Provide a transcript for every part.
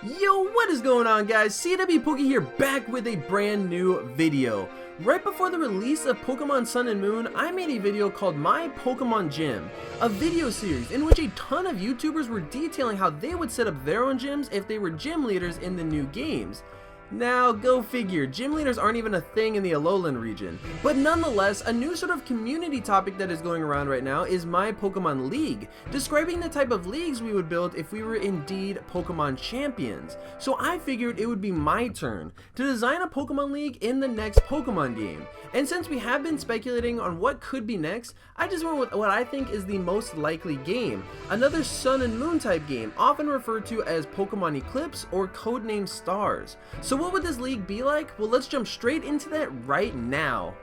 Yo, what is going on, guys? CWpoke here, back with a brand new video. Right before the release of Pokemon Sun and Moon, I made a video called My Pokemon Gym, a video series in which a ton of YouTubers were detailing how they would set up their own gyms if they were gym leaders in the new games. Now, go figure, gym leaders aren't even a thing in the Alolan region. But nonetheless, a new sort of community topic that is going around right now is My Pokemon League, describing the type of leagues we would build if we were indeed Pokemon champions. So I figured it would be my turn to design a Pokemon League in the next Pokemon game. And since we have been speculating on what could be next, I just went with what I think is the most likely game, another Sun and Moon type game, often referred to as Pokemon Eclipse or codenamed Stars. So what would this league be like? Well, let's jump straight into that right now.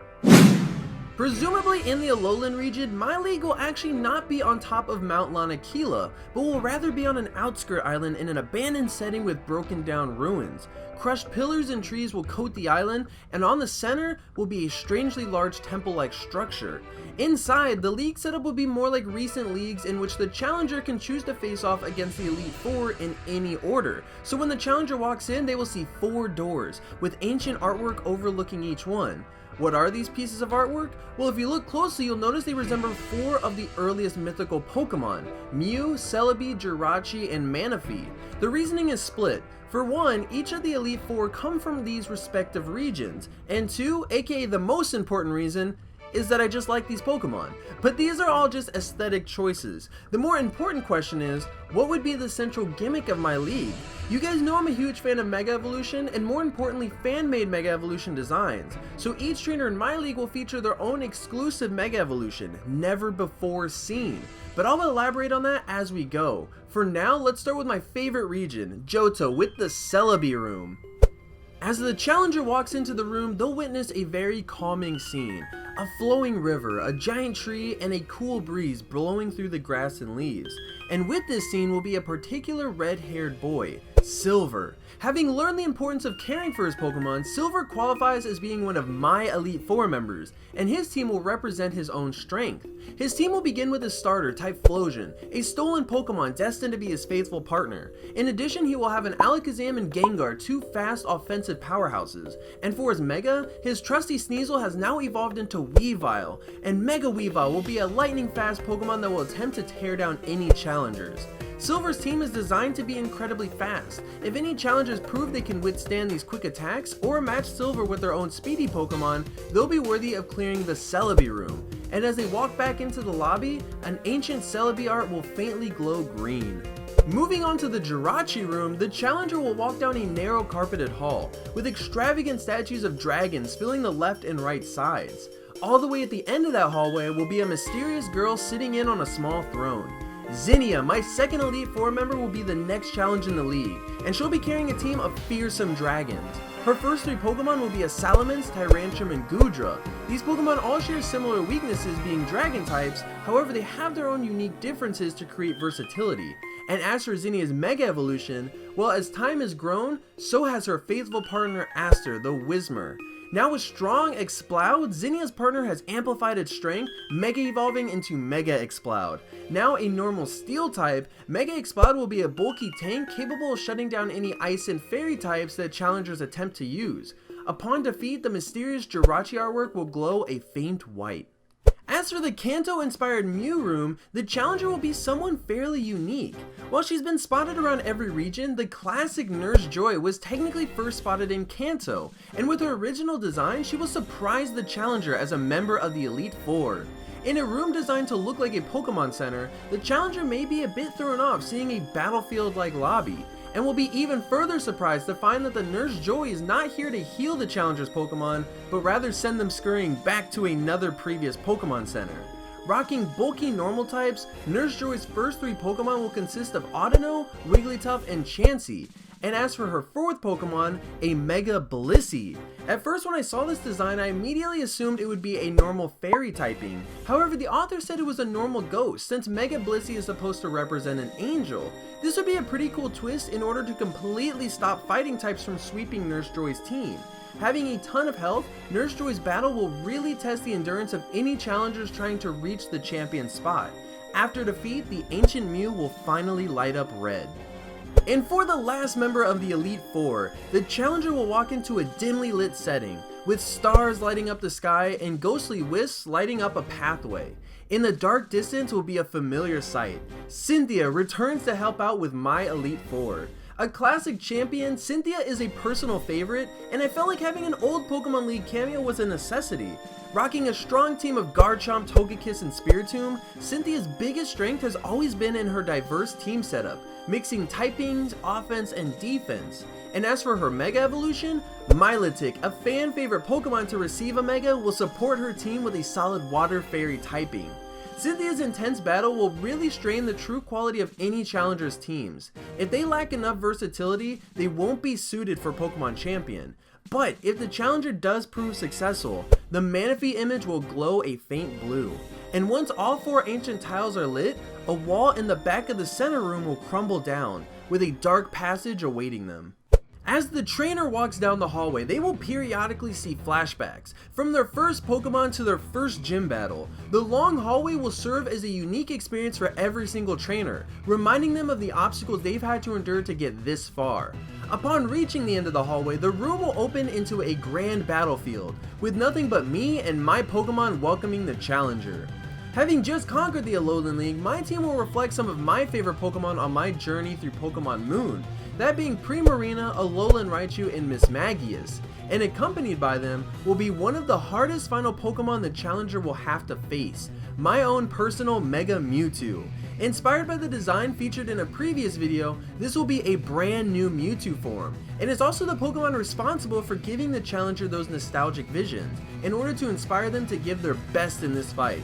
Presumably in the Alolan region, my league will actually not be on top of Mount Lanakila, but will rather be on an outskirt island in an abandoned setting with broken down ruins. Crushed pillars and trees will coat the island, and on the center will be a strangely large temple-like structure. Inside, the league setup will be more like recent leagues in which the challenger can choose to face off against the Elite Four in any order. So when the challenger walks in, they will see 4 doors, with ancient artwork overlooking each one. What are these pieces of artwork? Well, if you look closely, you'll notice they resemble 4 of the earliest mythical Pokemon: Mew, Celebi, Jirachi, and Manaphy. The reasoning is split. For one, each of the Elite Four come from these respective regions, and 2, aka the most important reason, is that I just like these Pokemon. But these are all just aesthetic choices. The more important question is, what would be the central gimmick of my league? You guys know I'm a huge fan of Mega Evolution, and more importantly, fan-made Mega Evolution designs. So each trainer in my league will feature their own exclusive Mega Evolution, never before seen. But I'll elaborate on that as we go. For now, let's start with my favorite region, Johto, with the Celebi room. As the challenger walks into the room, they'll witness a very calming scene. A flowing river, a giant tree, and a cool breeze blowing through the grass and leaves. And with this scene will be a particular red-haired boy, Silver. Having learned the importance of caring for his Pokemon, Silver qualifies as being one of my Elite Four members, and his team will represent his own strength. His team will begin with his starter, Typhlosion, a stolen Pokemon destined to be his faithful partner. In addition, he will have an Alakazam and Gengar, 2 fast offensive powerhouses. And for his Mega, his trusty Sneasel has now evolved into Weavile, and Mega Weavile will be a lightning fast Pokemon that will attempt to tear down any challengers. Silver's team is designed to be incredibly fast. If any challengers prove they can withstand these quick attacks or match Silver with their own speedy Pokemon, they'll be worthy of clearing the Celebi room. And as they walk back into the lobby, an ancient Celebi art will faintly glow green. Moving on to the Jirachi room, the challenger will walk down a narrow carpeted hall, with extravagant statues of dragons filling the left and right sides. All the way at the end of that hallway will be a mysterious girl sitting in on a small throne. Zinnia, my second Elite Four member, will be the next challenge in the league, and she'll be carrying a team of fearsome dragons. Her first 3 Pokemon will be a Salamence, Tyrantrum, and Goodra. These Pokemon all share similar weaknesses, being dragon types, however they have their own unique differences to create versatility. And as for Zinnia's Mega Evolution, well, as time has grown, so has her faithful partner Aster, the Whismur. Now with strong Exploud, Zinnia's partner has amplified its strength, Mega evolving into Mega Exploud. Now a normal Steel type, Mega Exploud will be a bulky tank capable of shutting down any Ice and Fairy types that challengers attempt to use. Upon defeat, the mysterious Jirachi artwork will glow a faint white. As for the Kanto-inspired Mew room, the challenger will be someone fairly unique. While she's been spotted around every region, the classic Nurse Joy was technically first spotted in Kanto, and with her original design, she will surprise the challenger as a member of the Elite Four. In a room designed to look like a Pokemon Center, the challenger may be a bit thrown off seeing a battlefield-like lobby, and will be even further surprised to find that the Nurse Joy is not here to heal the challenger's Pokemon, but rather send them scurrying back to another previous Pokemon Center. Rocking bulky normal types, Nurse Joy's first 3 Pokemon will consist of Audino, Wigglytuff, and Chansey. And as for her 4th Pokemon, a Mega Blissey. At first when I saw this design, I immediately assumed it would be a normal fairy typing. However, the author said it was a normal ghost, since Mega Blissey is supposed to represent an angel. This would be a pretty cool twist in order to completely stop fighting types from sweeping Nurse Joy's team. Having a ton of health, Nurse Joy's battle will really test the endurance of any challengers trying to reach the champion spot. After defeat, the ancient Mew will finally light up red. And for the last member of the Elite Four, the challenger will walk into a dimly lit setting, with stars lighting up the sky and ghostly wisps lighting up a pathway. In the dark distance will be a familiar sight. Cynthia returns to help out with my Elite Four. A classic champion, Cynthia is a personal favorite, and I felt like having an old Pokemon League cameo was a necessity. Rocking a strong team of Garchomp, Togekiss, and Spiritomb, Cynthia's biggest strength has always been in her diverse team setup, mixing typings, offense, and defense. And as for her Mega Evolution, Milotic, a fan favorite Pokemon to receive a Mega, will support her team with a solid Water Fairy typing. Cynthia's intense battle will really strain the true quality of any challenger's teams. If they lack enough versatility, they won't be suited for Pokemon Champion. But if the challenger does prove successful, the Manaphy image will glow a faint blue. And once all 4 ancient tiles are lit, a wall in the back of the center room will crumble down, with a dark passage awaiting them. As the trainer walks down the hallway, they will periodically see flashbacks, from their first Pokemon to their first gym battle. The long hallway will serve as a unique experience for every single trainer, reminding them of the obstacles they've had to endure to get this far. Upon reaching the end of the hallway, the room will open into a grand battlefield, with nothing but me and my Pokemon welcoming the challenger. Having just conquered the Alolan League, my team will reflect some of my favorite Pokemon on my journey through Pokemon Moon, that being Primarina, Alolan Raichu, and Mismagius, and accompanied by them will be one of the hardest final Pokemon the challenger will have to face, my own personal Mega Mewtwo. Inspired by the design featured in a previous video, this will be a brand new Mewtwo form, and is also the Pokemon responsible for giving the challenger those nostalgic visions, in order to inspire them to give their best in this fight.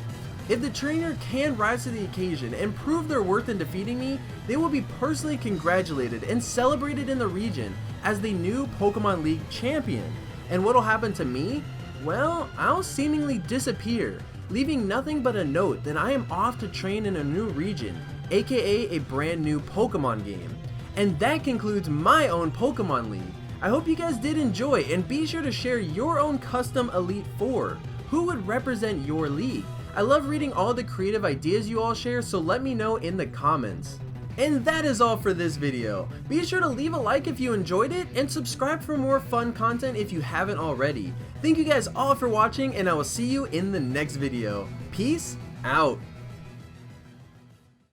If the trainer can rise to the occasion and prove their worth in defeating me, they will be personally congratulated and celebrated in the region as the new Pokemon League champion. And what'll happen to me? Well, I'll seemingly disappear, leaving nothing but a note that I am off to train in a new region, aka a brand new Pokemon game. And that concludes my own Pokemon League. I hope you guys did enjoy, and be sure to share your own custom Elite Four. Who would represent your league? I love reading all the creative ideas you all share, so let me know in the comments. And that is all for this video. Be sure to leave a like if you enjoyed it, and subscribe for more fun content if you haven't already. Thank you guys all for watching, and I will see you in the next video. Peace out.